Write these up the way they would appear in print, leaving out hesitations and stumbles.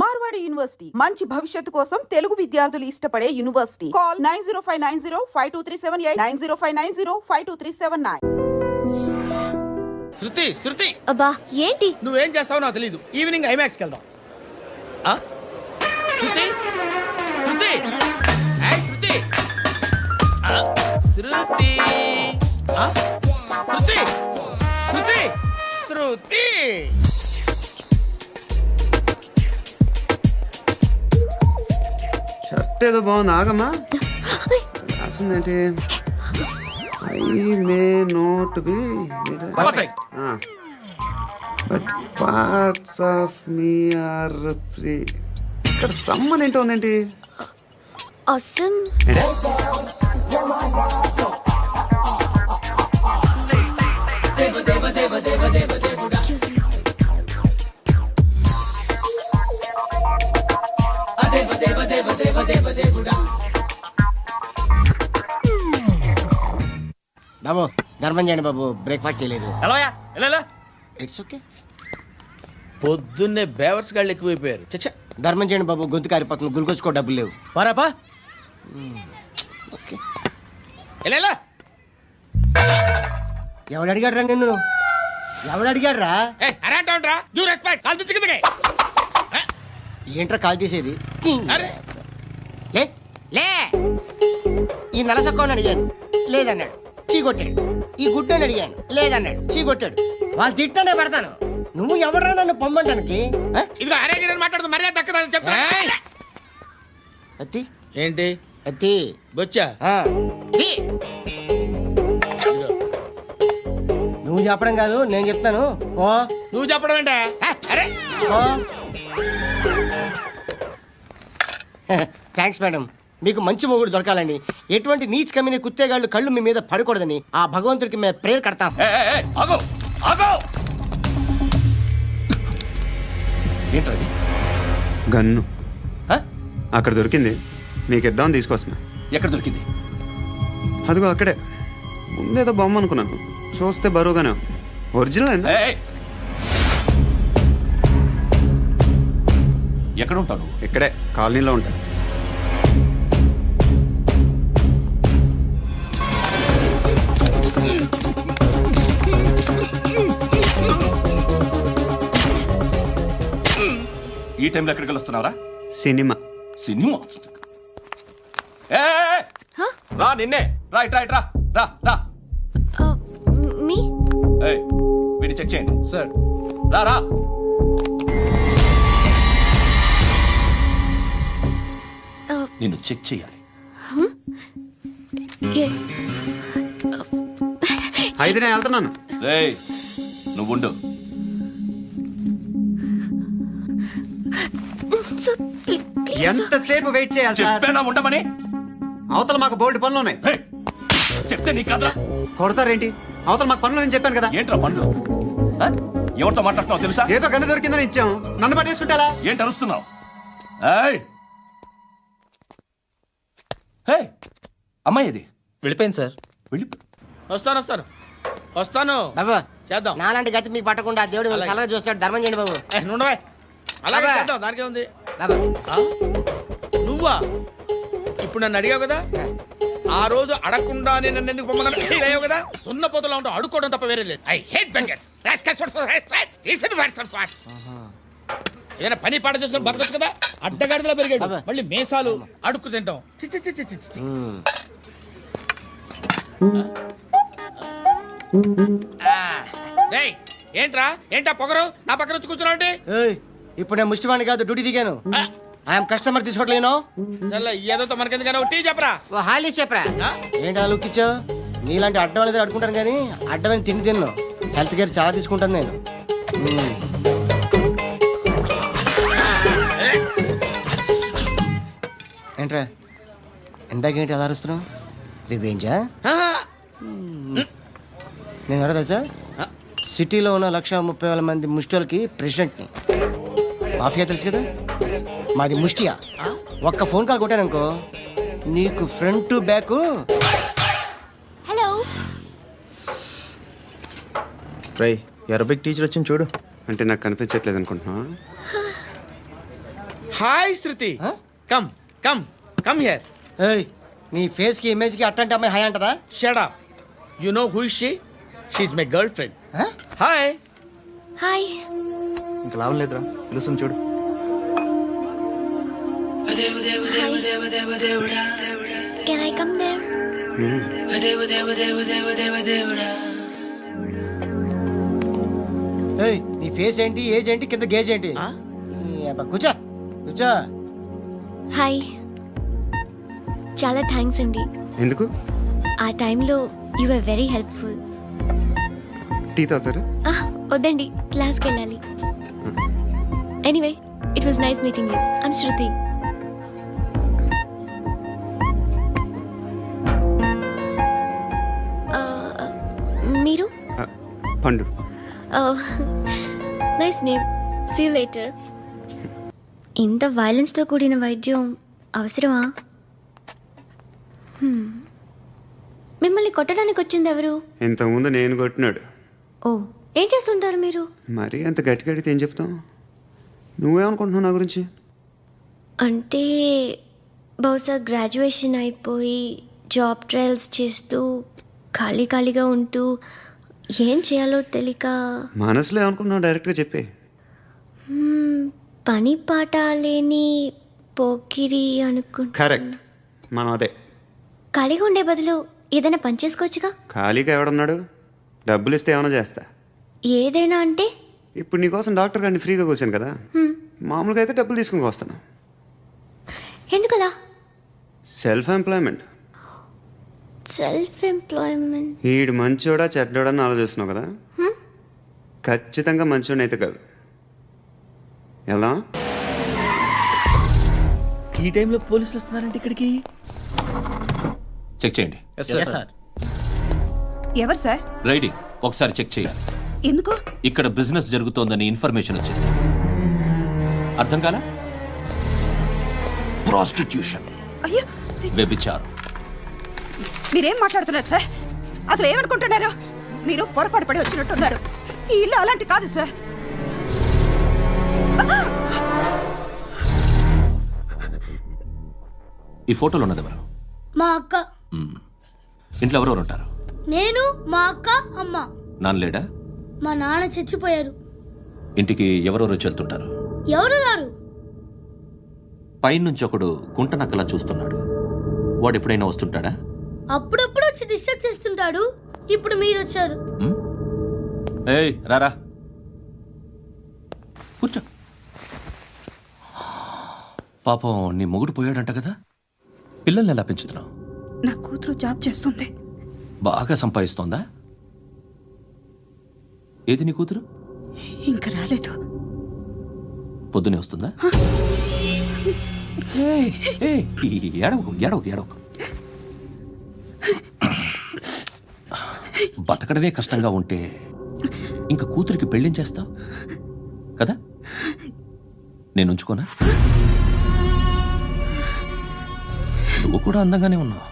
Marwadi university మంచి భవిష్యత్తు కోసం తెలుగు విద్యార్థులు ఇష్టపడే యూనివర్సిటీ. కాల్ 9059052378 9059052379. శృతి అబ్బా ఏంటి నువ్వేం చేస్తావో నాకు తెలీదు. ఈవినింగ్ ఐమాక్స్కి వెళ్దాం. శృతి శృతి ఏయ్ శృతి శృతి శృతి శృతి శృతి షర్ట్ ఏదో బాగుంది, ఆగమ్మా. రాసిందేంటి? I may not be perfect. But parts of me are free. ఇక్కడ సమ్మన్ ఏంటో ఉందేంటి? అసమ్ బాబు ధర్మం చేయండి బాబు, బ్రేక్ఫాస్ట్ చేయలేదు. ఎలా ఇట్స్ ఓకే. పొద్దున్నే బేవర్స్ గాళ్ళు ఎక్కువైపోయారు. చచ్చా ధర్మం చేయండి బాబు, గొంతు కారిపోతుంది, గురికొచ్చుకో డబ్బులు లేవు. పారాపా ఓకే. ఎలా ఎవడు అడిగాడు రా నిన్ను? ఎవడు అడిగాడు రా? అరే అంటావుంట్రా డ్యూ రెస్పెక్ట్. కాల్ తెచ్చి కిందకి. ఏంట్రా కాల్ తీసేది? అరే లే లే. ఈ నలసక్కని అడిగాను, లేదన్నాడు, చీ కొట్టాడు. ఈ గుడ్డని అడిగాను, లేదన్నాడు, చీ కొట్టాడు. వాళ్ళు తిట్టానే పెడతాను. నువ్వు ఎవడరా నన్ను పొమ్మంటానికి? ఇదిగో అరే గిరని మాట్లాడుతూ మర్యాద దక్కదని చెప్తా. అత్తి ఏంటి అత్తి బొచ్చా? తీ. నువ్వు చెప్పడం కాదు, నేను చెప్తాను. ఓ నువ్వు చెప్పడం ఏంటా? అరే ఓ థ్యాంక్స్ మేడం. మీకు మంచి మొగుడు దొరకాలని, ఎటువంటి నీచ్ కమ్మిన కుత్తేగాళ్ళు కళ్ళు మీ మీద పడకూడదని ఆ భగవంతుడికి మేము ప్రేయర్ కడతాం. ఏంటది? గన్ను అక్కడ దొరికింది, మీకు ఇద్దామని తీసుకొస్తున్నా. ఎక్కడ దొరికింది? అదిగో అక్కడే. ముందేదో బొమ్మ అనుకున్నాను, చూస్తే బరువుగానే ఉంది. ఒరిజినల్ ఎక్కడ ఉంటాడు? ఇక్కడే కాలనీలో ఉంటాను. ఈ టైంలో ఎక్కడికి వస్తున్నావురా? సినిమా. సినిమా రా, నిన్నే రా, ఇట్రా ఇట్రా, రా రా. మీ వీడిని చెక్ చేయండి సార్. రా రా. నిన్ను చెక్ చేయాలి. 5 నేను వెళ్తున్నాను. రేయ్ నువ్వుండు. ఎంతసేపు వెయిట్ చేయాలి సార్? చెప్పేనా ఉండమని? అవతల మాకు బోల్డ్ పనులు ఉన్నాయి. ఏయ్, చెప్తే నీకు కదరా? కొడతారేంటి? అవతల మాకు పనులు నేను చెప్పాను కదా. ఏంట్రా పండ్లు? ఎవరితో మాట్లాడుతున్నావు తెలుసా? ఏదో గన్ను దొరికిందని ఇచ్చాం, నన్ను పట్టేసుకుంటా. ఏంటి అరుస్తున్నావు? ఏయ్ ఏయ్, అమ్మాయి ఇది వెళ్ళిపోయింది సార్. వెళ్ళి వస్తాను బాబు చేద్దాం. నాలాంటి గతి మీకు పట్టకుండా దేవుడు మిమ్మల్ని సలహా చూస్తాడు. ధర్మం చేయండి బాబు. నుండవే అలాగే అబ్బా. చేద్దాం, దానికే ఉంది. బాబు నువ్వా ఇప్పుడు నన్ను అడిగావు కదా, ఆ రోజు అడగకుండా నేను నన్ను ఎందుకు పొమ్మన్నాను ఫీల్ అయ్యావు కదా. సున్న పోతలో ఉంటావు, అడుక్కోవడం తప్ప వేరే లేదు. I hate bangers. ఏదైనా పని పాట చేసుకుని బతకొచ్చు కదా. అడ్డగాడిదలా పెరిగాడు, అబ్బా. మళ్ళీ మేసాలు అడుక్కు తింటాం. చిచ్చి చిచ్చి చిచ్చి. ఏయ్, ఏంటా పొగరు నా పక్కన వచ్చి కూర్చున్నావు అంటే? ఏయ్, ఇప్పుడు నేను ముష్టివాణి కాదు, డ్యూటీ దిగాను. ఐఎమ్ కస్టమర్ తీసుకోవట్లేను. చల్ల ఏదో మనకెందుకైనా టీ చెప్పరా. ఓ హాలీ చెప్పరా. ఆ? ఏంటి అలా లుక్ ఇచ్చావు? నీలాంటి అడ్డం వాళ్ళ దగ్గర అడుకుంటాను కానీ అడ్డమైన తిండి తిన్ను. హెల్త్ కేర్ చాలా తీసుకుంటాను నేను. ఏంట్రా ఇందాకేంటి అలా అరుస్తున్నావు? రివేంజా? నేను ఎవరో తెలుసా? సిటీలో ఉన్న 130,000 మంది ముష్టిలకి ప్రెసిడెంట్ని. మాఫియా తెలుసు కదా, మాది ముష్టియా. ఒక్క ఫోన్ కాల్ కొట్టాననుకో నీకు ఫ్రంట్ టు బ్యాక్. హలో రై అరబిక్ టీచర్ వచ్చింది చూడు. అంటే నాకు కనిపించట్లేదు అనుకుంటున్నా. Hi Shruti come come come here ఏయ్ నీ ఫేస్ కి ఇమేజ్ కి అట్లాంటి అమ్మాయి హాయ్ అంటదా shut up you know who is she she is my girlfriend Huh? Hi hi ఇంకా లాభం లేదురా పిలుస్తుంది చూడు. కెన్ ఐ కమ్ దేర్ ఏయ్ నీ ఫేస్ ఏంటి ఏజ్ ఏంటి కింద గేజ్ ఏంటి ఈ అబ్బా, కూర్చో కూర్చో హాయ్ చాలా థ్యాంక్స్ అండి ఎందుకు? ఆ టైంలో you are very helpful tea తాగుతారా? వద్దండి క్లాస్కి వెళ్ళాలి anyway it was nice meeting you I'm Shruti మీరు ఆ, Pandu. Nice name see you later ఇంత వైలెన్స్తో కూడిన వైద్యం అవసరమా మిమ్మల్ని కొట్టడానికి వచ్చింది ఎవరు ఇంతకుముందు నేను కొట్టినాడు. ఓ ఏం చేస్తుంటారు మీరు మరి అంత గట్టిగా అడిగితే ఏం చెప్తాం? నువ్వేమనుకుంటున్నావు నా గురించి? అంటే బహుశా గ్రాడ్యుయేషన్ అయిపోయి జాబ్ ట్రయల్స్ చేస్తూ ఖాళీగా ఉంటూ ఏం చేయాలో తెలియక మనసులో ఏమనుకుంటున్నావు డైరెక్ట్గా చెప్పే. పని పాట లేని పోకిరి అనుకుంటా కరెక్ట్, మనం అదే. ఖాళీగా ఉండే బదులు ఏదైనా పని చేసుకోవచ్చుగా ఖాళీగా ఎవడున్నాడు? డబ్బులు ఇస్తే ఏమైనా చేస్తా. ఏదైనా అంటే ఇప్పుడు నీకోసం డాక్టర్ గారిని ఫ్రీగా కూర్చాను కదా, మామూలుగా అయితే డబ్బులు తీసుకుని వస్తాను. ఎందుకలా సెల్ఫ్ ఎంప్లాయ్మెంట్. సెల్ఫ్ ఎంప్లాయ్మెంట్ ఈడు మంచోడా చెడ్డోడా అని ఆలోచిస్తున్నావు కదా, ఖచ్చితంగా మంచోడని అయితే కాదు. ఎలా? ఈ టైంలో పోలీసులు వస్తున్నారంటే ఇక్కడికి చెక్ చేయండి. ఎవరు సార్? రైడింగ్ ఒకసారి చెక్ చేయాలి. ఎందుకు? ఇక్కడ బిజినెస్ జరుగుతోందని ఇన్ఫర్మేషన్ వచ్చింది. అర్థం కాలా? ప్రాస్టిట్యూషన్, అయ్యో, వ్యభిచారం. మీరేం మాట్లాడుతున్నారు సార్? అసలు ఏమనుకుంటున్నారు? మీరు పొరపాటు పడి వచ్చినట్టున్నారు. ఈ ఇల్లు అలాంటి కాదు సార్. ఈ ఫోటోలో ఉన్నది ఎవరు? మా అక్క, మ్మ్. ఇంట్లో ఎవరెవరు ఉంటారు? నేను, మా అక్క, అమ్మ. నాన్న లేడా? మా నాన్న చచ్చిపోయారు. ఇంటికి ఎవరెవరు వచ్చి వెళ్తుంటారు? ఎవరు రారు. పైనుంచి ఒకడు గుంట నక్కలా చూస్తున్నాడు. వాడు ఎప్పుడైనా వస్తుంటాడా? అప్పుడప్పుడు వచ్చి డిస్టర్బ్ చేస్తుంటాడు. ఇప్పుడు మీరు వచ్చారు. మ్మ్? ఏయ్ రారా, కూర్చో. పాపం నీ మొగుడు పోయాడంట కదా, పిల్లల్ని ఎలా పెంచుతున్నావు? నా కూతురు జాబ్ చేస్తుంది. బాగా సంపాదిస్తోందా? ఏది నీ కూతురు? ఇంకా రాలేదు. పొద్దునే వస్తుందా? ఏయ్, ఏయ్, ఏడవకు ఏడవకు ఏడవకు. బతకడమే కష్టంగా ఉంటే ఇంకా కూతురికి పెళ్ళించేస్తావు కదా? నేను ఉంచుకోనా? నువ్వు కూడా అందంగానే ఉన్నావు.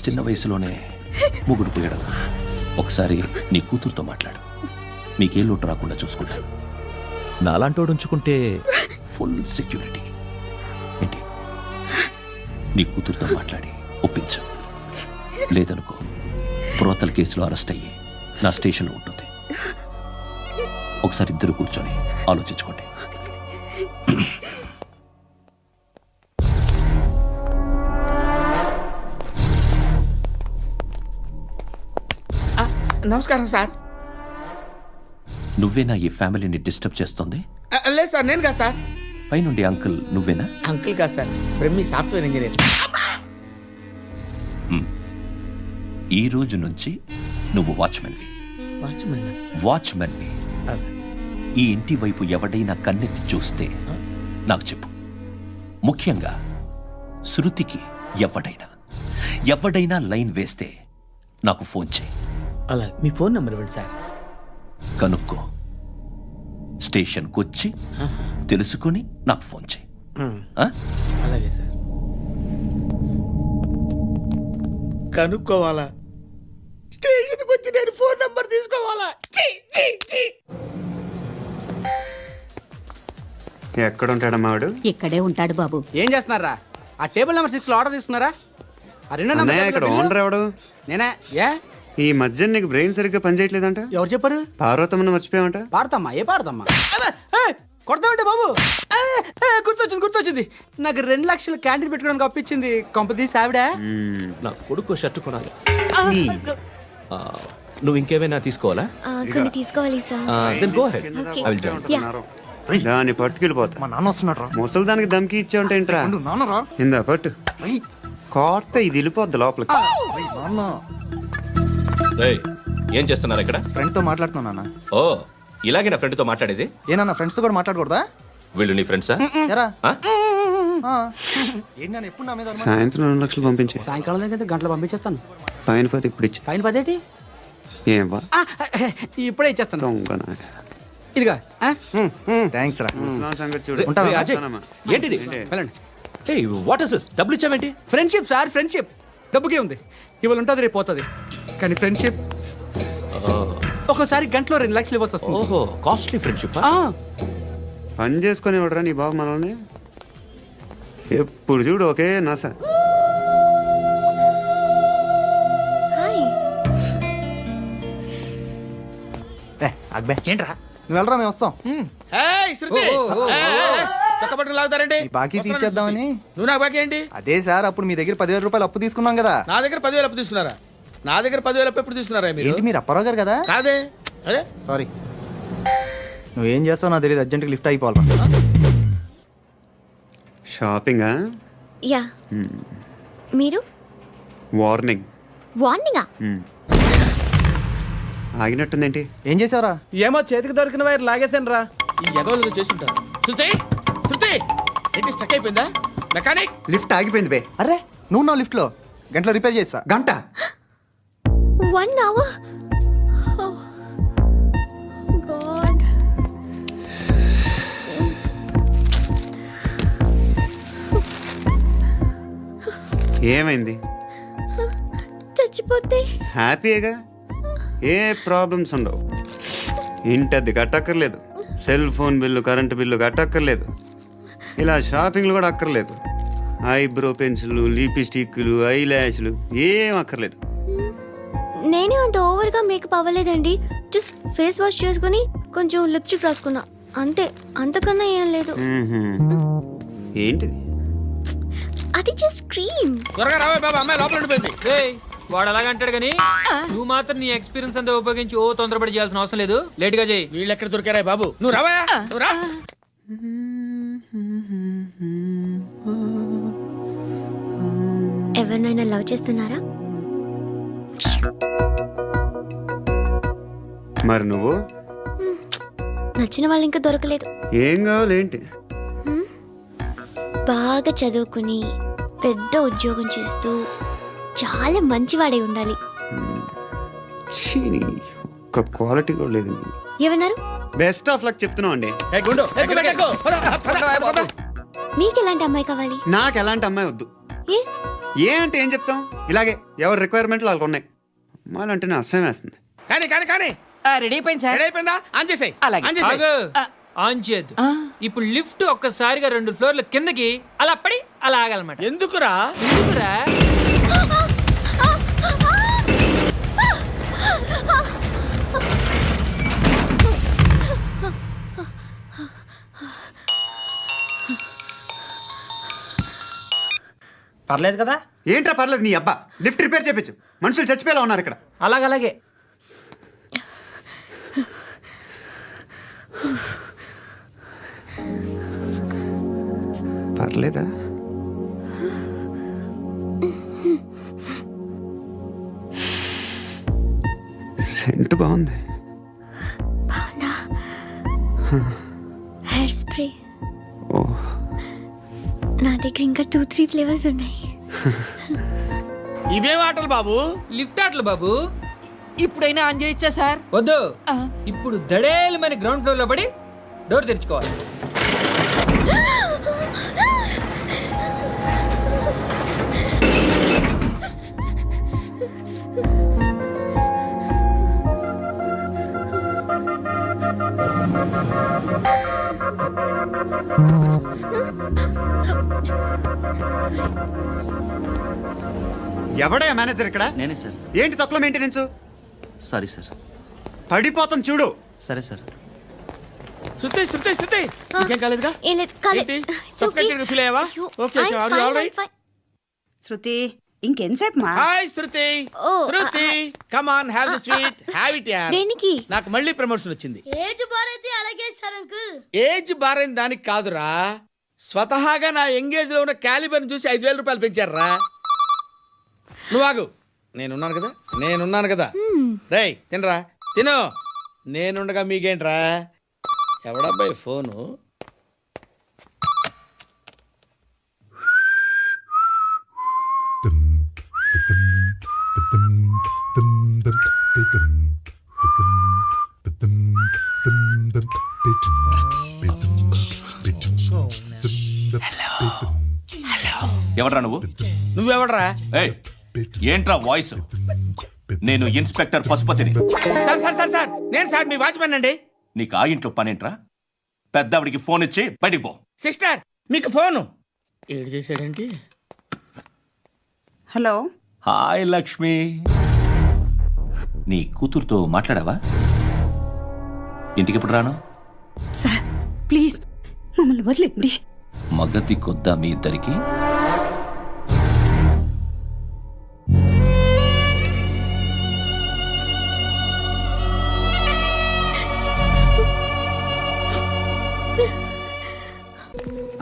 చిన్న వయసులోనే ముగ్గుడు పోయడం. ఒకసారి నీ కూతురుతో మాట్లాడు, మీకే లోటు రాకుండా చూసుకుంటా. నాలాంటోడు ఉంచుకుంటే ఫుల్ సెక్యూరిటీ. ఏంటి? నీ కూతురుతో మాట్లాడి ఒప్పించు. లేదనుకో, ప్రోతల కేసులో అరెస్ట్ అయ్యి నా స్టేషన్లో ఉంటుంది. ఒకసారి ఇద్దరు కూర్చొని ఆలోచించుకోండి. నమస్కారం సార్. నువ్వేనా ఈ ఫ్యామిలీని డిస్టర్బ్ చేస్తుంది? లేదు సార్, నేను కాదు సార్. పైనుండి అంకుల్ నువ్వేనా? అంకుల్ కాదు సార్, బ్రహ్మి సాఫ్ట్వేర్ ఇంజనీర్. ఈ రోజు నుంచి నువ్వు వాచ్మెన్వి. వాచ్మెన్వి. ఈ ఇంటి వైపు ఎవడైనా కన్నెత్తి చూస్తే నాకు చెప్పు. ముఖ్యంగా శృతికి ఎవడైనా లైన్ వేస్తే నాకు ఫోన్ చేయి. అలా మీ ఫోన్ నెంబర్ ఇవ్వండి సార్. కనుక్కో, స్టేషన్కి వచ్చి తెలుసుకుని నాకు ఫోన్ చేయి. ఆ? అలాగే సార్. కనుక్కోవాలా? స్టేషన్కి వచ్చి నేను ఫోన్ నంబర్ తీసుకోవాలా? ఎక్కడ ఉంటాడమ్మా వాడు? ఇక్కడే ఉంటాడు బాబు. ఏం చేస్తున్నారా? ఆ టేబుల్ నెంబర్ 6 లో ఆర్డర్ తీసుకున్నారా? ఆ రెండో నెంబర్ అన్నయ్య, ఇక్కడ ఓనర్ ఎవడు? నేనే. ఏ ఈ మధ్య నీకు బ్రెయిన్ సరిగ్గా పనిచేయట్లేదంట. ఎవరు చెప్పారు? పార్వతమ్మను మర్చిపోయామంట. పాడతామ్మా, ఏ పాడతామ్మా? కొడతామంటే బాబు. గుర్తొచ్చింది. నాకు 2 లక్షలు క్యాంటీన్ పెట్టుకోవడానికి అప్పించింది కొంపదీసి ఆవిడ. నా కొడుకు షర్ట్ కొనాలి. నువ్వు ఇంకేమైనా తీసుకోవాలా? కొన్ని తీసుకోవాలి sir. Then go head. Okay. I will join. దాన్ని పట్టుకెళ్ళిపోతా. మా నాన్న వస్తున్నాడు రా. ముసలి దానికి దమ్కి ఇచ్చావంట ఏంట్రా? నాన్నరా ఇందా పట్టు. కోర్త ఇది వెళ్ళిపోద్ది లోపలికి. నాన్న రేయ్, ఏం చేస్తున్నారు ఇక్కడ? ఫ్రెండ్ తో మాట్లాడుతున్నా నాన్న. ఓ, ఇలాగే నా ఫ్రెండ్తో మాట్లాడేది? ఏనా ఫ్రెండ్స్ తో కూడా మాట్లాడకూడదా? వీళ్ళు నీ ఫ్రెండ్సా? ఎరా ఆ? ఏంటి నాన్న ఎప్పుడు నా మీద అనుమానం? సాయంత్రం 2 లక్షలు పంపించే. సాయంకాలం దగ్గర గంటలు పంపించేస్తాను. పైన పోతే ఇప్పుడు ఇచ్చే. పైన 10 ఏంటి? ఏం వా ఇప్పుడే ఇచ్చేస్తాను. దొంగనా. ఇదిగా థ్యాంక్స్ రా. ముసలాం సంగతి చూడు. రేయ్, అజయ్, వస్తానమ్మా. ఏంటిది? వెళ్ళండి. ఏయ్, వాట్ ఇస్ దిస్? డబ్బులు ఇచ్చావేంటి? Friendship sir, friendship. డబ్బుకే ఉంది, ఇవాళ ఉంటుంది రేపు పోతుంది. కానీ ఫ్రెండ్షిప్ ఒక్కోసారి గంటలో 2 లక్షలు ఇవ్వాల్సి వస్తుంది. ఓహో, కాస్ట్లీ ఫ్రెండ్షిప్. ఆ, పని చేసుకొని ఇవ్వడరా నీ బాబు మనల్ని? ఎప్పుడు చూడు ఒకే నస. హాయ్. అక్బే ఏంట్రా? నువ్వు వెళ్ళరా, మేము వస్తాం. ఏయ్, శృతి! ఏయ్, చొక్కా పట్టుకుని లాగుతారేంటి? ఈ బాకీ తీర్చేద్దామని. నువ్వు నాకు బాకీ ఏంటి? అదే సార్, అప్పుడు మీ దగ్గర 10,000 రూపాయలు అప్పు తీసుకున్నాం కదా. నా దగ్గర 10,000 అప్పు తీసుకున్నారా? నా దగ్గర 10,000 అప్పు ఎప్పుడు తీసుకున్నారా మీరు? ఏంటి మీరు అప్పారావు గారు కదా? కాదే. అరే, సారీ. నువ్వేం చేస్తావు నాకు తెలియదు, అర్జెంట్గా లిఫ్ట్ అయిపోవాలి. షాపింగా? యా. మీరు వార్నింగ్. వార్నింగా? ఆగినట్టుందేంటి? ఏం చేసావురా? ఏమో చేతికి దొరికిన వైర్ లాగేసాను రా. ఈ ఎగవలు చేస్తుంటారు. శృతి! శృతి! ఏంటి స్టక్ అయిపోయిందా? మెకానిక్! లిఫ్ట్ ఆగిపోయింది బే. అరే నువ్వు నా లిఫ్ట్లో గంటలో రిపేర్ చేస్తా. గంట? 1 hour? Oh, God. ఏమైంది? చచ్చిపోతే హ్యాపీగా, ఏ ప్రాబ్లమ్స్ ఉండవు. ఇంటద్ది కట్టక్కర్లేదు, cell phone bill, current bill కట్టక్కర్లేదు, ఇలా షాపింగ్లు కూడా అక్కర్లేదు. ఐబ్రో పెన్సిల్లు, లిప్స్టిక్లు, ఐ ల్యాష్లు ఏం అక్కర్లేదు. నేనే అంత ఓవర్గా మేకప్ అవ్వలేదండి. జస్ట్ ఫేస్ వాష్ చేసుకుని కొంచెం లిప్స్టిక్ రాసుకున్నా అంతే, అంతకన్నా ఏం లేదు. ఏంటిది? అది జస్ట్ క్రీమ్. త్వరగా రావే బాబా, అమ్మాయి లోపల ఉండిపోయింది. వాడు అలాగంటాడు కానీ నువ్వు మాత్రం నీ ఎక్స్పీరియన్స్ అంతా ఉపయోగించి ఓ తొందరపడి చేయాల్సిన అవసరం లేదు. లేట్ గా చేయి. వీళ్ళు ఎక్కడ దొరికారా బాబు? నువ్వు రావా, నువ్వు రా. ఎవరినైనా లవ్ చేస్తున్నారా? మరి నువ్వు? నచ్చిన వాళ్ళు ఇంకా దొరకలేదు. ఏం కావాలేంటి? బాగా చదువుకుని పెద్ద ఉద్యోగం చేస్తూ చాలా మంచివాడై ఉండాలి. ఒక్క క్వాలిటీ కూడా లేదు. ఏమన్నారు? బెస్ట్ ఆఫ్ లక్ చెప్తున్నావు అండి. ఏ గుండు, ఎక్కు, ఎక్కు. పద. మీకు ఎలాంటి అమ్మాయి కావాలి? నాకు ఎలాంటి అమ్మాయి వద్దు. ఏ ఏ అంటే ఏం చెప్తాం, ఇలాగే ఎవరి రిక్వైర్మెంట్లు వాళ్ళకు ఉన్నాయి. అమ్మాయిలంటేనే అసహ్యం వేస్తుంది. కానీ రెడీ అయిపోయింది సార్. రెడీ అయిపోయిందా? ఆన్ చేసేయ్. ఆన్ చేసేయ్. ఆగు. ఆన్ చేయద్దు. ఇప్పుడు లిఫ్ట్ ఒక్కసారిగా 2 ఫ్లోర్ల కిందకి అలా పడి అలా ఆగాలన్నమాట. ఎందుకురా? ఎందుకురా? పర్లేదు కదా? ఏంట్రా పర్లేదు, నీ అబ్బా లిఫ్ట్ రిపేర్ చేయించు. మనుషులు చచ్చిపోయేలా ఉన్నారు ఇక్కడ. అలాగే పర్లేదా? సెంట్ బాగుంది. బాగుందా? హెయిర్ స్ప్రే ఓ, నా దగ్గర ఇంకా 2-3 ఫ్లేవర్స్ ఉన్నాయి. ఇవేం ఆటలు బాబు? లిఫ్ట్ ఆటలు బాబు. ఇప్పుడైనా ఆన్ చేయొచ్చా సార్? వద్దు. ఇప్పుడు దడేలమైన గ్రౌండ్ ఫ్లోర్ లో పడి డోర్ తెరుచుకోవాలి. ఎవడయ్యా మేనేజర్ ఇక్కడ? నేనే సార్. ఏంటి తక్కువ మెయింటెనెన్స్? Sorry sir. పడిపోతాం చూడు. సరే సార్. శృతి శృతి శృతి ఇంకేం కాలేదుగా? ఏం లేదు కాలేదు. ఏంటి? It's okay. Suffocated గా feel అయ్యావా? అయ్యో, Okay, okay. I'm Are you fine, all right? I'm fine. Shruti ఇంకెంతసేపు మా హాయ్ శృతి. ఓ, Shruti come on have the sweet have it యార్. దేనికి? నాకు మళ్ళీ ప్రమోషన్ వచ్చింది. ఏజ్ బారైతే అలాగే సార్ అంకుల్. ఏజ్ బారైన దానికి కాదురా, స్వతహాగా నా ఎంగేజ్ లో ఉన్న క్యాలిబర్ చూసి 5,000 రూపాయలు పెంచారా. నువ్వు ఆగు, నేనున్నాను కదా. రేయ్ తినరా తిను. నేనుండగా మీకేంట్రా? ఎవడబ్బాయి ఫోను? ఎవడ్రా నువ్వు? నువ్వెవడరా? ఏయ్, ఏంట్రా వాయిస్? నేను ఇన్స్పెక్టర్ పశుపతిని. సార్ సార్ సార్ సార్ నేను సార్ మీ వాచ్మెన్ అండి. నీకు ఆ ఇంట్లో పనేంట్రా? పెద్దవిడికి ఫోన్ ఇచ్చి బయటికి పో. సిస్టర్ మీకు ఫోను. ఏడు చేశాడేంటి? హలో హాయ్ లక్ష్మి, నీ కూతురుతో మాట్లాడావా? ఇంటికి ఎప్పుడు రాను? సార్ ప్లీజ్ మమ్మల్ని వదిలేండి. మగతి కొద్దా మీ ఇద్దరికి?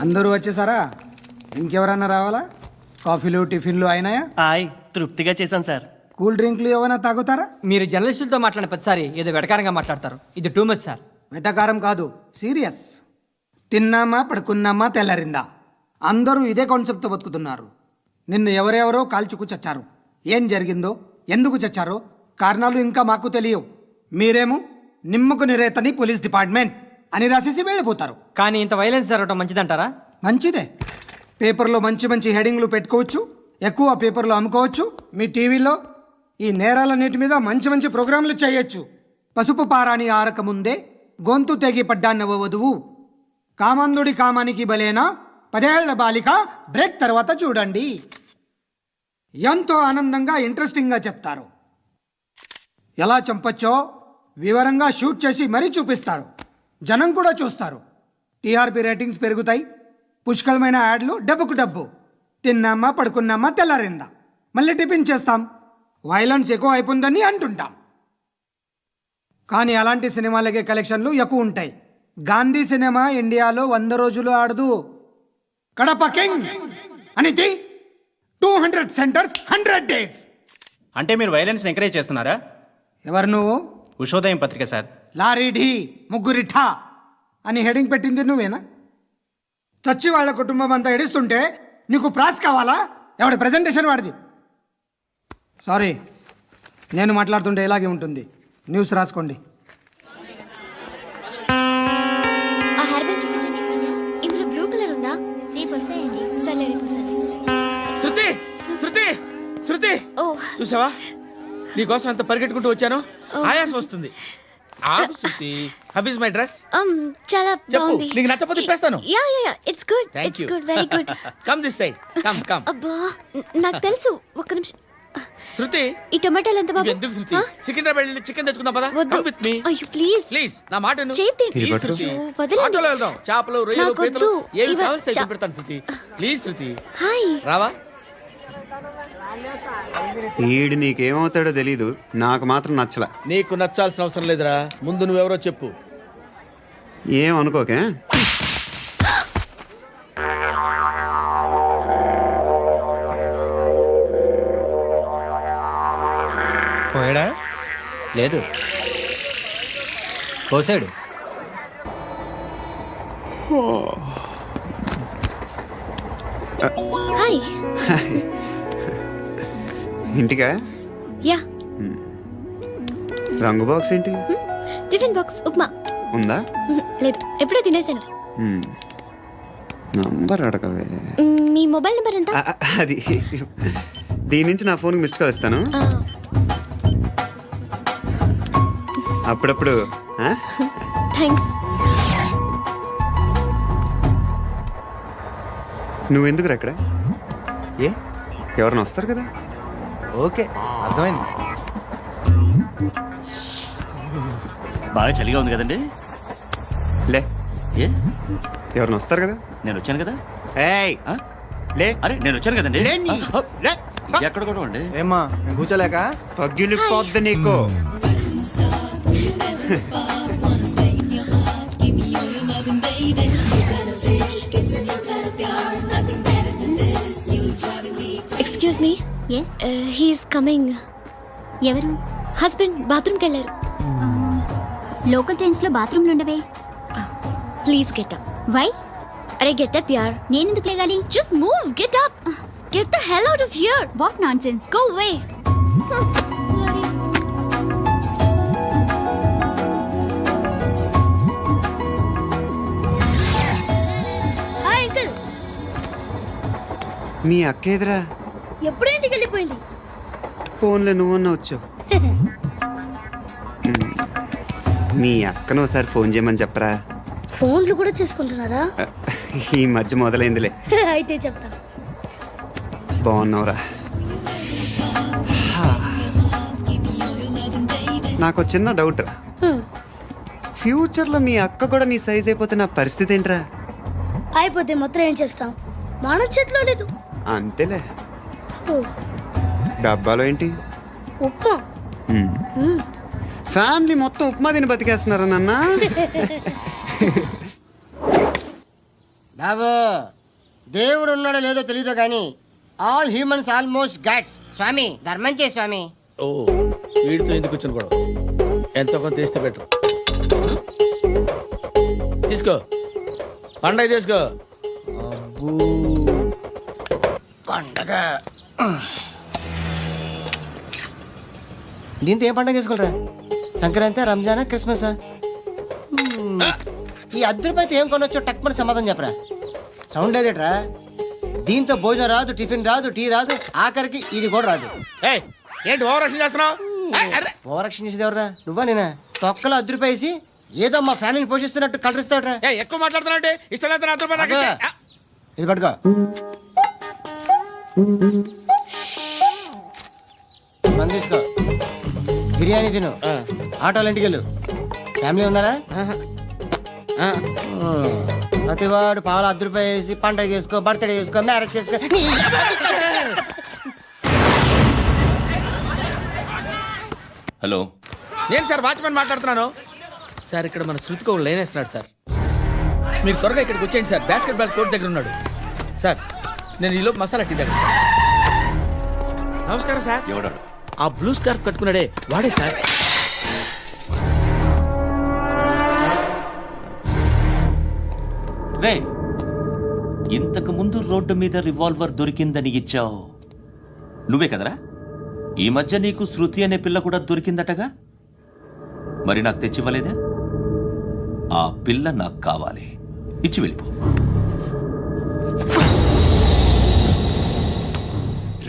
అందరూ వచ్చేసారా? ఇంకెవరన్నా రావాలా? కాఫీలు టిఫిన్లు అయినాయా? హాయ్, తృప్తిగా చేశాను సార్. కూల్ డ్రింక్లు ఏమైనా తాగుతారా? మీరు జర్నలిస్టులతో మాట్లాడిన ప్రతిసారి ఏదో వెటకారంగా మాట్లాడతారు. ఇది టూ మచ్ సార్. వెటకారం కాదు, సీరియస్. తిన్నామా పడుకున్నామా తెల్లరిందా, అందరూ ఇదే కాన్సెప్ట్తో బతుకుతున్నారు. నిన్ను ఎవరెవరో కాల్చుకు చచ్చారు. ఏం జరిగిందో, ఎందుకు చచ్చారో కారణాలు ఇంకా మాకు తెలియవు. మీరేమో నిమ్మకు నిరేతని పోలీస్ డిపార్ట్మెంట్ అని రాసేసి వెళ్ళిపోతారు. కానీ ఇంత వైలెన్స్ జరగడం మంచిదంటారా? మంచిదే. పేపర్లో మంచి మంచి హెడింగ్లు పెట్టుకోవచ్చు, ఎక్కువ పేపర్లు అమ్ముకోవచ్చు. మీ టీవీలో ఈ నేరాలన్నిటి మీద మంచి మంచి ప్రోగ్రాంలు చేయొచ్చు. పసుపు పారాని ఆరక ముందే గొంతు తెగి పడ్డాన్నవ వధువు, కామందుడి కామానికి బలేనా 10 ఏళ్ల బాలిక బ్రేక్ తర్వాత చూడండి. ఎంతో ఆనందంగా ఇంట్రెస్టింగ్గా చెప్తారు. ఎలా చంపచ్చో వివరంగా షూట్ చేసి మరీ చూపిస్తారు. జనం కూడా చూస్తారు. టీఆర్పీ రేటింగ్స్ పెరుగుతాయి. పుష్కలమైన యాడ్లు, డబ్బుకు డబ్బు. తిన్నామా పడుకున్నామా తెల్లారిందా, మళ్ళీ టిఫిన్ చేస్తాం. వైలెన్స్ ఎక్కువ అయిపోయిందని అంటుంటాం. కానీ అలాంటి సినిమాలకే కలెక్షన్లు ఎక్కువ ఉంటాయి. గాంధీ సినిమా ఇండియాలో 100 రోజులు ఆడదు. కడప కింగ్ అనేది 200 సెంటర్స్ 100 డేస్. అంటే మీరు వైలెన్స్ ఎంకరేజ్ చేస్తున్నారా? ఎవరు నువ్వు? ఉషోదయం పత్రిక సార్. లారీ ఢీ ముగ్గురి ఠా అని హెడింగ్ పెట్టింది నువ్వేనా? చచ్చి వాళ్ళ కుటుంబం అంతా ఎడుస్తుంటే నీకు ప్రాస్ కావాలా? ఎవడి ప్రజెంటేషన్ వాడిది. సారీ, నేను మాట్లాడుతుంటే ఇలాగే ఉంటుంది. న్యూస్ రాసుకోండి. ఆ హెయిర్ బ్యాండ్ చూపించండి. ఇందులో బ్లూ కలర్ ఉందా? రేపు వస్తాయండి. సరే రేపు వస్తాయి. శృతి శృతి శృతి ఓ చూసావా, నీకోసం ఎంత పరిగెట్టుకుంటూ వచ్చాను. ఆయాసం వస్తుంది. ఆగు Shruti. How is my dress? చాలా చెప్పు. బాగుంది. నీకు నచ్చకపోతే తిప్పేస్తాను. Yeah yeah yeah, it's good. Thank it's you. Good, very good. Come this side. Come come. అబ్బా, నాకు తెలుసు. ఒక్క నిమిషం. శృతి ఈ టొమాటోలు ఎంత బాబు? ఎందుకు శృతి? ఆ? సికింద్రాబాద్ వెళ్ళి చికెన్ తెచ్చుకుందాం పదా. వద్దు. కమ్ విత్ మీ అయ్యో ప్లీజ్. ప్లీజ్ నా మాట విను. చేతి Please, పట్టు. శృతి. అయ్యో, వదలండి. ఆటోలో వెళ్దాం. చేపలు రొయ్యలు నాకొద్దు. పీతలు ఏమి ఇవ- కావాలి సైకిల్ చా- పెడతాను శృతి. Please Shruti hi. రావా. ఈడు నీకేమవుతాడో తెలీదు, నాకు మాత్రం నచ్చలా. నీకు నచ్చాల్సిన అవసరం లేదురా. ముందు నువ్వెవరో చెప్పు. ఏం అనుకోకే. పోయాడా? లేదు, పోసాడు. హాయ్. ఇంటికా? యా. రంగు బాక్స్ ఏంటి? Tiffin box upma. ఉందా? లేదు, ఎప్పుడో తినేసాను. నంబర్ అడగవే. మీ మొబైల్ నెంబర్ ఎంత? అది దీని నుంచి నా ఫోన్కి మిస్డ్ కాల్ ఇస్తాను. అప్పుడప్పుడు. థ్యాంక్స్. నువ్వెందుకు అక్కడ? ఏ ఎవరైనా వస్తారు కదా. ఓకే, అర్థమైంది. బాగా చలిగా ఉంది కదండి. లే, ఏ ఎవరైనా వస్తారు కదా. నేను వచ్చాను కదా. ఏయ్ ఆ? లే, అరే నేను వచ్చాను కదండి. లే నీ. లే. ఎక్కడ కూడా అండి. ఏమ్మా నేను కూర్చోలేక? పగిలిపోద్ది నీకు. Excuse me. Yes, he's coming. ఎవరు? హస్బెండ్ బాత్రూమ్కి వెళ్ళారు. లోకల్ ట్రైన్స్లో బాత్రూమ్లు ఉండవే. Please get up. వై? అరే గెట్ అప్ యార్. నేను ఎందుకు లేగాలి? Just move, get up. Get the hell out of here. What nonsense. Go away. Hi uncle. మీ అక్క ఎదురా? ఎప్పుడు ఇంటికి వెళ్ళిపోయింది? ఫోన్లో నువ్వన్నా వచ్చావు. మీ అక్కను ఒకసారి ఫోన్ చేయమని చెప్పరా. ఫోన్లు కూడా చేసుకుంటున్నారా? ఈ మధ్య మొదలైందిలే. అయితే చెప్తా. బాగున్నావురా? నాకు చిన్న డౌట్ రా. ఫ్యూచర్లో మీ అక్క కూడా నీ సైజ్ అయిపోతే నా పరిస్థితి ఏంట్రా? అయిపోతే మొత్తం ఏం చేస్తాం? మన చేతిలో లేదు. అంతేలే. ఓ, డబ్బాలో ఏంటి? ఉప్మా. ఫ్యామిలీ మొత్తం ఉప్మా తిని బతికేస్తున్నారా నాన్న? బాబు, దేవుడు ఉన్నాడో లేదో తెలియదు కానీ ఆల్ హ్యూమన్స్ ఆల్మోస్ట్ గాడ్స్. స్వామి ధర్మం చే స్వామి. ఓ, వీడితో ఎందుకు వచ్చిన గొడవ? ఎంతో కొంత తీస్తే బెటర్. తీసుకో, పండగ తీసుకో. పండగ దీంతో ఏ పండగ చేసుకోలేరా? సంక్రాంతి, రంజానా, క్రిస్మసా? ఈ అద్దరిపైతే ఏం కొనొచ్చో టక్మని సమాధానం చెప్పరా. సౌండ్ లేదేట్రా? దీంతో భోజనం రాదు, టిఫిన్ రాదు, టీ రాదు, ఆఖరికి ఇది కూడా రాదు. ఏయ్, ఏంటి ఓవర్ రక్షణ చేస్తున్నావు? ఓవరాక్షన్ చేసేది ఎవరా? నువ్వా నేనా? తొక్కలో అద్దరిపేసి ఏదో మా ఫ్యామిలీని పోషిస్తున్నట్టు కలరిస్తావుట్రా. ఎక్కువ మాట్లాడుతున్నావు. ఇష్టం లేదు నాతో పాటు నాకు ఇచ్చే. ఇది పట్టుకో. మంది తీసుకో, బిర్యానీ తిను, ఆటోలు ఇంటికి వెళ్ళు. ఫ్యామిలీ ఉన్నారా? ప్రతివాడు పావులు ₹10 వేసి పండగ చేసుకో, బర్త్డే చేసుకో, మ్యారేజ్ చేసుకో. హలో, నేను సార్ వాచ్మెన్ మాట్లాడుతున్నాను. సార్ ఇక్కడ మన శృతికో లైన్ వేస్తున్నాడు సార్. మీరు త్వరగా ఇక్కడికి వచ్చేయండి సార్. బాస్కెట్ బాల్ కోర్ట్ దగ్గర ఉన్నాడు సార్. నేను ఈలోపు మసాలా టీ దగ్గర. నమస్కారం సార్. ఎవడాడు? ఆ బ్లూ స్కార్ఫ్ కట్టుకున్నాడే వాడే సార్. రే, ఇంతకు ముందు రోడ్డు మీద రివాల్వర్ దొరికిందని ఇచ్చావు నువ్వే కదరా? ఈ మధ్య నీకు శృతి అనే పిల్ల కూడా దొరికిందటగా? మరి నాకు తెచ్చివ్వలేదే? ఆ పిల్ల నాకు కావాలి, ఇచ్చి వెళ్ళిపో.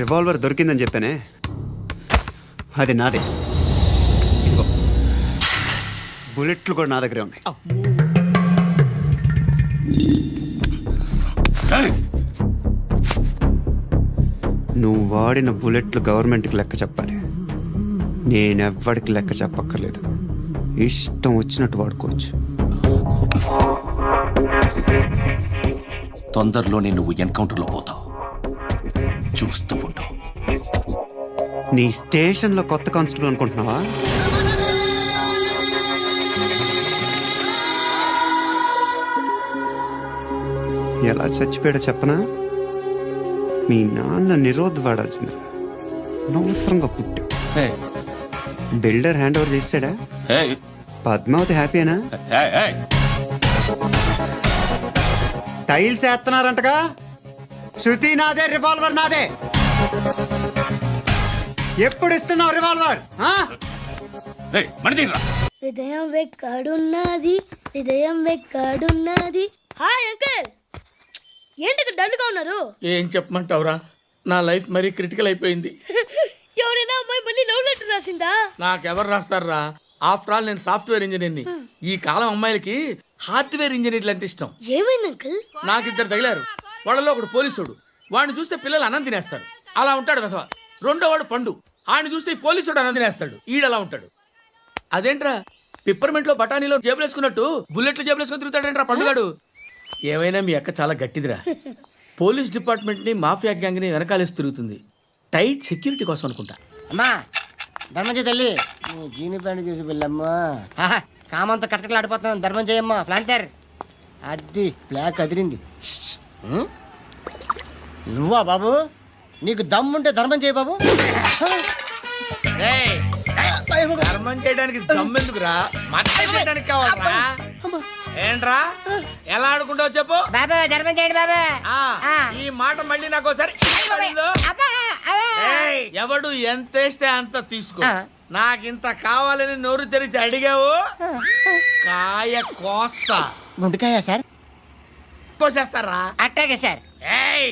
రివాల్వర్ దొరికిందని చెప్పానే, అది నాదే. ఇదిగో, బుల్లెట్లు కూడా నా దగ్గరే ఉన్నాయి. నువ్వు వాడిన బుల్లెట్లు గవర్నమెంట్కి లెక్క చెప్పాలి. నేనెవ్వడికి లెక్క చెప్పక్కర్లేదు. ఇష్టం వచ్చినట్టు వాడుకోవచ్చు. తొందరలోనే నువ్వు ఎన్కౌంటర్లో పోతావు, చూస్తూ ఉంటావు. నీ స్టేషన్లో కొత్త కానిస్టేబుల్ అనుకుంటున్నావా? ఎలా చచ్చిపోయాడో చెప్పనా? మీ నాన్న నిరోధ్ వాడాల్సింది. అనవసరంగా పుట్టావు. బిల్డర్ హ్యాండ్ ఓవర్ చేసాడా? పద్మావతి హ్యాపీనా? టైల్స్ వేస్తున్నారంటగా. శృతి నాదే, రివాల్వర్ నాదే. ఎప్పుడు ఇస్తున్నావు రివాల్వర్? హృదయం వెక్కడున్నది, హృదయం వెక్కడున్నది. హాయ్ అంకుల్, ఏంటి డల్గా ఉన్నారు? ఏం చెప్పమంటావురా, నా లైఫ్ మరీ క్రిటికల్ అయిపోయింది. ఎవరైనా అమ్మాయి మళ్ళీ లవ్ లెటర్ రాసిందా? నాకెవరు రాస్తారా? ఆఫ్టర్ ఆల్ నేను సాఫ్ట్వేర్ ఇంజనీర్ని. ఈ కాలం అమ్మాయిలకి హార్డ్వేర్ ఇంజనీర్లు అంటే ఇష్టం. ఏమైంది అంకుల్? నాకు 2 తగిలారు. వాళ్ళలో ఒకడు పోలీసుడు. వాడిని చూస్తే పిల్లలు అన్నం తినేస్తారు, అలా ఉంటాడు వెధవ. రెండో వాడు పండు, ఆయన చూస్తే ఈ పోలీసుడు అన్నం తినేస్తాడు, ఈడలా ఉంటాడు. అదేంట్రా పిప్పర్మెంట్లో బఠానీలో జేబులు వేసుకున్నట్టు బుల్లెట్లు జేబులు వేసుకుని తిరుగుతాడేంట్రా పండుగాడు? ఏమైనా మీ అక్క చాలా గట్టిదిరా. పోలీస్ డిపార్ట్మెంట్ ని మాఫియా గ్యాంగ్ ని వెనకాలేసి తిరుగుతుంది. టైట్ సెక్యూరిటీ కోసం అనుకుంటా. అమ్మా ధర్మం చేయి తల్లి, నీ జీని ప్యాంట్ చూసి వెళ్ళమ్మా. కామంతో కట్టకలాడిపోతున్నాను, ధర్మం చేయమ్మా. ఫ్లాంతర్ అది బ్లాక్ అదిరింది. నువ్వా బాబు? నీకు దమ్ముంటే ధర్మం చేయి బాబు. రేయ్, ధర్మం చేయడానికి దమ్మెందుకురా? మర్డర్ చేయడానికి కావాలరా? ఏంట్రా ఎలా ఆడుకుంటావు చెప్పు. బాబా ధర్మం చేయండి బాబా. ఈ మాట మళ్ళీ నాకు ఒకసారి ఏయ్, ఎవడు ఎంత వేస్తే అంత తీసుకో. నాకింత కావాలని నోరు తెరిచి అడిగావు, కాయ కోస్తా. గుండెకాయ సార్? కోసేస్తారా? అట్టాగే సార్. ఏయ్,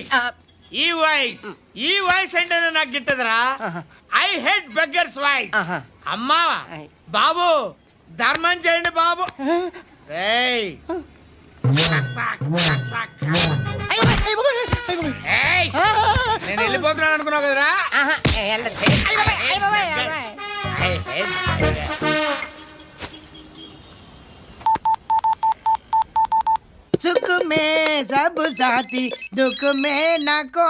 ఈ వాయిస్ అంటేనే నాకు గిట్టదురా. I hate beggars voice. అమ్మా బాబు ధర్మం చేయండి బాబు. ఏయ్, ఏయ్, నేను వెళ్ళిపోతున్నాను అనుకున్నావు కదరా. సుఖ మే సబ్ సాథీ దుఃఖ మే నాకో.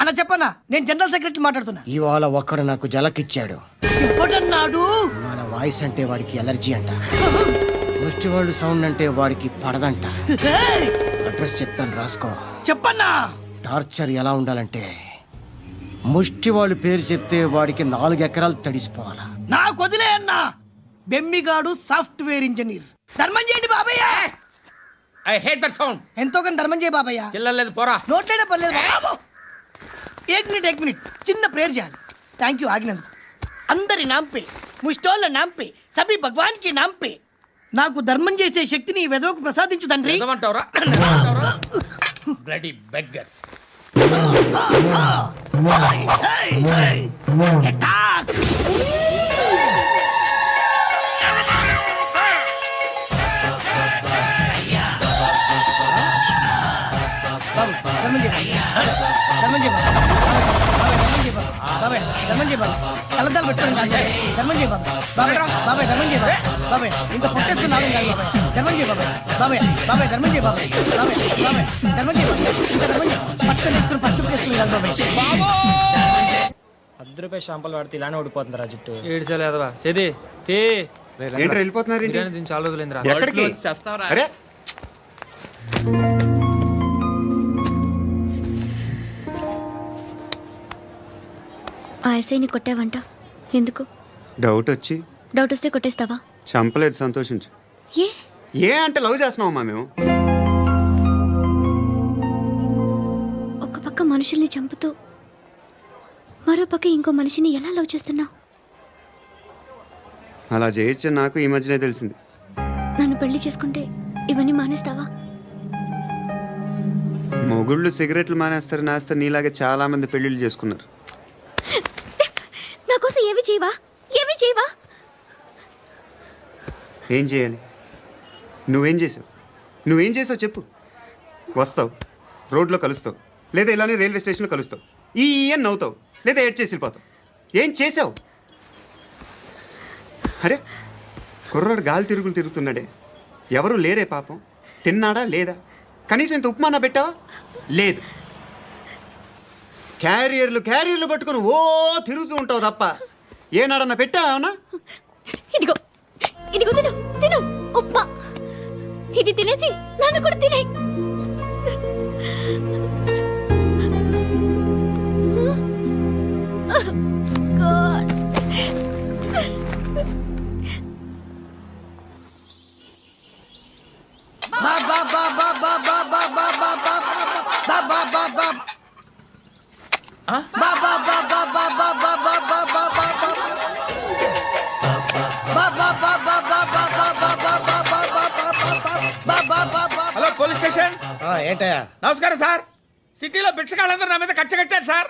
అన్న చెప్పన్నా, నేను జనరల్ సెక్రటరీ మాట్లాడుతున్నా. ఇవాళ ఒక్కడు నాకు జలకిచ్చాడు. ఎవడన్నాడు? మన వాయిస్ అంటే వాడికి ఎలర్జీ అంట, ముష్టి వాళ్ళు సౌండ్ అంటే వాడికి పడదంట. అడ్రస్ చెప్తాను రాసుకో. చెప్పన్నా. టార్చర్ ఎలా ఉండాలంటే ముష్టి వాళ్ళు పేరు చెప్తే వాడికి 4 ఎకరాలు తడిసిపోవాలా. నాకు వదిలే అన్నా. బెమ్మిగాడు సాఫ్ట్వేర్ ఇంజనీర్. ధర్మం చేయండి బాబయ్య. I hate that sound. ఎంతో కొంత ధర్మం చేయ బాబయ్య. చిల్లలేదు పోరా. నోట్లేనే పర్లేదు బాబు. ఏక్ మినిట్ చిన్న ప్రేయర్ చేయాలి. థ్యాంక్ యూ ఆగినందుకు. అందరి నాంపే, ముష్టోళ్ళ నాంపే, సభీ భగవాన్ కి నాంపే నాకు ధర్మం చేసే శక్తిని ఈ వెదవకు ప్రసాదించు తండ్రి. ఏమంటావురా? Bloody beggars. కలద్దాలు పెట్టుకోండి కాదు. ధర్మం చేయ బాబాయ్. బాబాయ్ ధర్మం చేయ బాబాయ్. ఇంకా పుట్టేసుకున్నాను కాదు బాబాయ్. ధర్మం చేయ బాబాయ్. బాబాయ్ ధర్మం చేయ బాబాయ్. ధర్మం చేయ ఇంకా ధర్మం చేయ. పట్టుకొని వేసుకుని పట్టు వేసుకుని కాదు బాబాయ్. ₹10 షాంపూలు వాడితే ఇలానే ఓడిపోతుంది రా జుట్టు. ఏడ్చలేదవా చేది తీ. ఏంట్రా వెళ్ళిపోతున్నారు? బిర్యానీ తిని చాలా రోజులైందిరా. ఎక్కడికి? అరే ఆ ఎస్ఐని కొట్టావంట, ఎందుకు? డౌట్ వచ్చి. డౌట్ వస్తే కొట్టేస్తావా? చంపలేదు, సంతోషించు. ఏ ఏ అంటే లవ్ చేస్తున్నావమ్మా మేము. ఒక పక్క మనుషుల్ని చంపుతూ మరో పక్క ఇంకో మనిషిని ఎలా లవ్ చేస్తున్నావు? అలా చేయొచ్చు నాకు ఈ మధ్యనే తెలిసింది. నన్ను పెళ్లి చేసుకుంటే ఇవన్నీ మానేస్తావా? మొగుళ్ళు సిగరెట్లు మానేస్తారు, నేస్తారు. నీలాగే చాలా మంది పెళ్లిళ్ళు చేసుకున్నారు. నా కోసం ఏమి చేయవా? ఏం చేయాలి? నువ్వేం చేసావు చెప్పు. వస్తావు, రోడ్లో కలుస్తావు, లేదా ఇలానే రైల్వే స్టేషన్లో కలుస్తావు. ఈ నవ్వుతావు, లేదా ఏడ్ చేసి వెళ్ళిపోతావు. ఏం చేసావు? అరే కుర్రాడు గాలి తిరుగుతున్నాడే, ఎవరు లేరే పాపం. తిన్నాడా లేదా? కనీసం ఇంత ఉప్మానా పెట్టావా? లేదు. క్యారియర్లు పట్టుకుని ఓ తిరుగుతూ ఉంటావు తప్ప ఏనాడన్నా పెట్టావా? ఇదిగో తిను ఉప్మా. ఇది తినేసి నన్ను కూడా తినే. Hello police station. ఏంటయ్యా? నమస్కారం సార్. సిటీలో భిక్షకాళ్ళందరూ నా మీద కట్టారు సార్.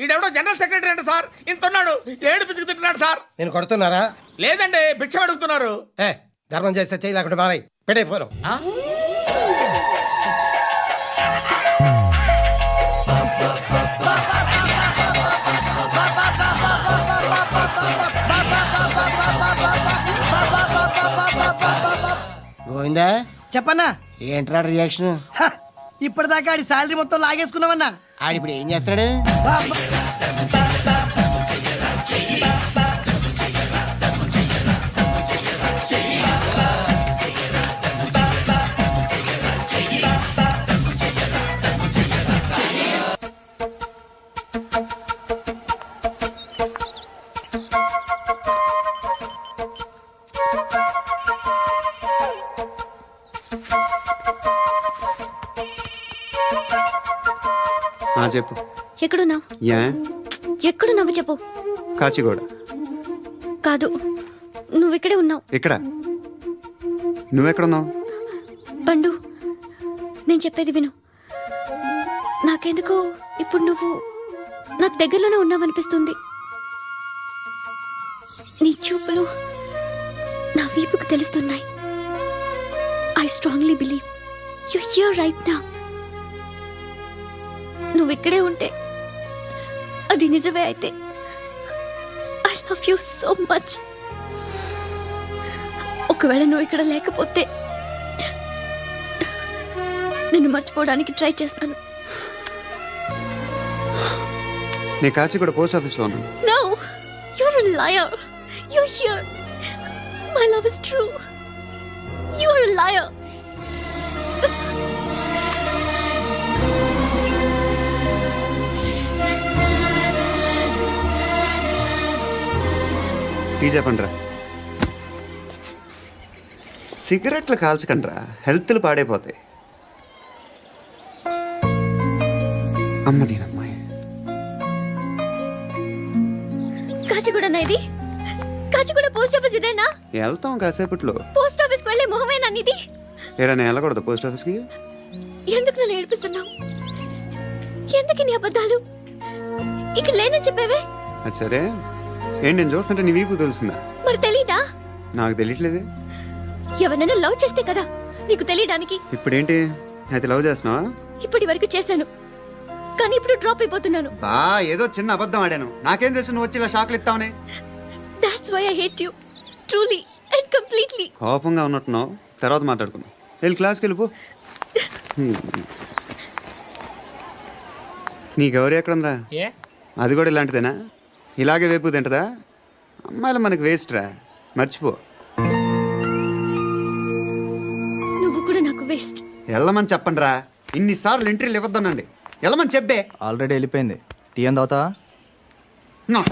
ఈడెవడో జనరల్ సెక్రటరీ అంట సార్. ఇంత ఉన్నాడు, ఏడు పిచ్చుకు తింటున్నాడు సార్. నేను కొడుతున్నారా? లేదండి, భిక్ష అడుగుతున్నారు. ధర్మం చేస్తే చేయి లేకుండా మారాయి. పెట్టే ఫోన్. గోవిందా చెప్పన్నా ఏంట్రా రియాక్షన్? ఇప్పటిదాకా ఆడి శాలరీ మొత్తం లాగేసుకున్నావన్నా. ఆడిప్పుడు ఏం చేస్తున్నాడు? చెప్పు. ఎక్కడున్నావు? యా ఎక్కడున్నావు చెప్పు. కాచిగూడ. కాదు, నువ్వు ఇక్కడే ఉన్నావు. ఇక్కడ నువ్వెక్కడున్నావు? పండు, నేను చెప్పేది విను. నాకెందుకో ఇప్పుడు నువ్వు నాకు దగ్గరలోనే ఉన్నావనిపిస్తుంది. నీ చూపులు నా వీపుకు తెలుస్తున్నాయి. I strongly believe you here right now. నువ్వు ఇక్కడే ఉంటే అది నిజమే అయితే I love you so much. ఒకవేళ నువ్వు ఇక్కడ లేకపోతే నిన్ను మర్చిపోవడానికి ట్రై చేస్తాను. నేను కాచిగూడ పోస్ట్ ఆఫీస్లో ఉన్నాను. No, you're a liar. You're here. My love is true. You're a liar. Tea చెప్పండిరా. సిగరెట్లు కాల్చకండిరా, హెల్త్లు పాడైపోతాయి. అమ్మదీనమ్మాయి. కాచిగూడనా ఇది? కాచిగూడ పోస్ట్ ఆఫీస్ ఇదేనా? వెళ్తాం కాసేపట్లో. పోస్ట్ ఆఫీస్ కు వెళ్ళే మొహమేనా నీది? ఏరా నేను వెళ్ళకూడదు పోస్ట్ ఆఫీస్కి? ఎందుకు నన్ను ఏడిపిస్తున్నావు? ఎందుకు నీ అబద్ధాలు? ఇక లేనని చెప్పేవే. అది సరే, ఏంటి నేను చూస్తుంటే నీ వీపు తెలుస్తుందా? మరి తెలీదా? నాకు తెలియట్లేదు. ఎవరైనా లవ్ చేస్తే కదా నీకు తెలియడానికి. ఇప్పుడేంటి అయితే లవ్ చేస్తున్నావా? ఇప్పటి వరకు చేశాను, కానీ ఇప్పుడు డ్రాప్ అయిపోతున్నాను. ఏదో చిన్న అబద్ధం ఆడాను. నాకేం తెలుసు నువ్వు వచ్చి ఇలా షాక్లు ఇస్తావని. That's why I hate you. Truly and completely. కోపంగా ఉన్నట్టున్నావు, తర్వాత మాట్లాడుకుందాం. వెళ్ళి క్లాస్కి వెళ్ళిపో. నీ గౌరీ ఎక్కడుందిరా? అది కూడా ఇలాంటిదేనా? ఇలాగే వేపు తింటదా? అమ్మాయిలు మనకి వేస్ట్ రా, మర్చిపో. నువ్వు కూడా నాకు వేస్ట్. వెళ్ళమని చెప్పండి రా. ఇన్నిసార్లు ఎంట్రీలు ఇవ్వద్దనండి. వెళ్ళమని చెప్పే. ఆల్రెడీ వెళ్ళిపోయింది. టీ అని తాగుతావా? No.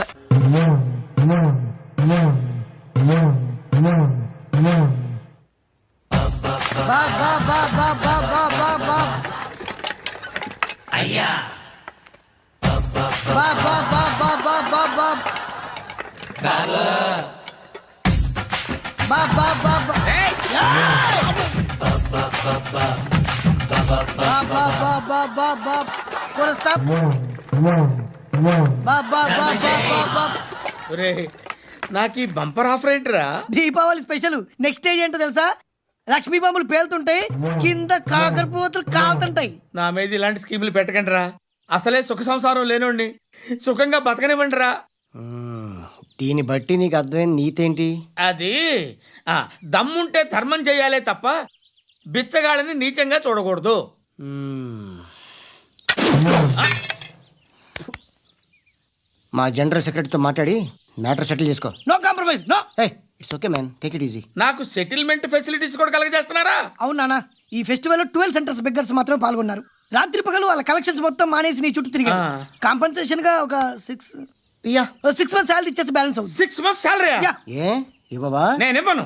నాకు ఈ బంపర్ ఆఫర్ ఏంటిరా? దీపావళి స్పెషల్ నెక్స్ట్ స్టేజ్ ఏంటో తెలుసా? లక్ష్మీ బాంబులు పేలుతుంటాయి, కింద కాకరపోతులు కాలుతుంటాయి. నా మీద ఇలాంటి స్కీములు పెట్టకండి రా. అసలే సుఖ సంసారం లేనోడిని సుఖంగా బతకనివ్వండి రా. దీన్ని బట్టి నీకు అర్థమైంది నీతేంటి? అది దమ్ముంటే ధర్మం చెయ్యాలే తప్ప బిచ్చగాళ్ళని నీచంగా చూడకూడదు. మా జనరల్ సెక్రటరీతో మాట్లాడి మ్యాటర్ సెటిల్ చేసుకో. No compromise, no. It's okay man, take it easy. నాకు సెటిల్మెంట్ ఫెసిలిటీస్ కూడా కలగజేస్తున్నారా? అవును నాన్న, ఈ ఫెస్టివల్ లో 12 సెంటర్స్ బెగ్గర్స్ మాత్రం పాల్గొన్నారు. రాత్రి పగలు వాళ్ళ కలెక్షన్స్ మొత్తం మానేసి నీ చుట్టూ తిరిగారు. కాంపన్సేషన్ గా ఒక 6 మంత్స్ శాలరీ ఇచ్చేసి బ్యాలెన్స్ అవుతుంది. 6 months salary? ఏ ఇవ్వవా? నేను ఇవ్వను.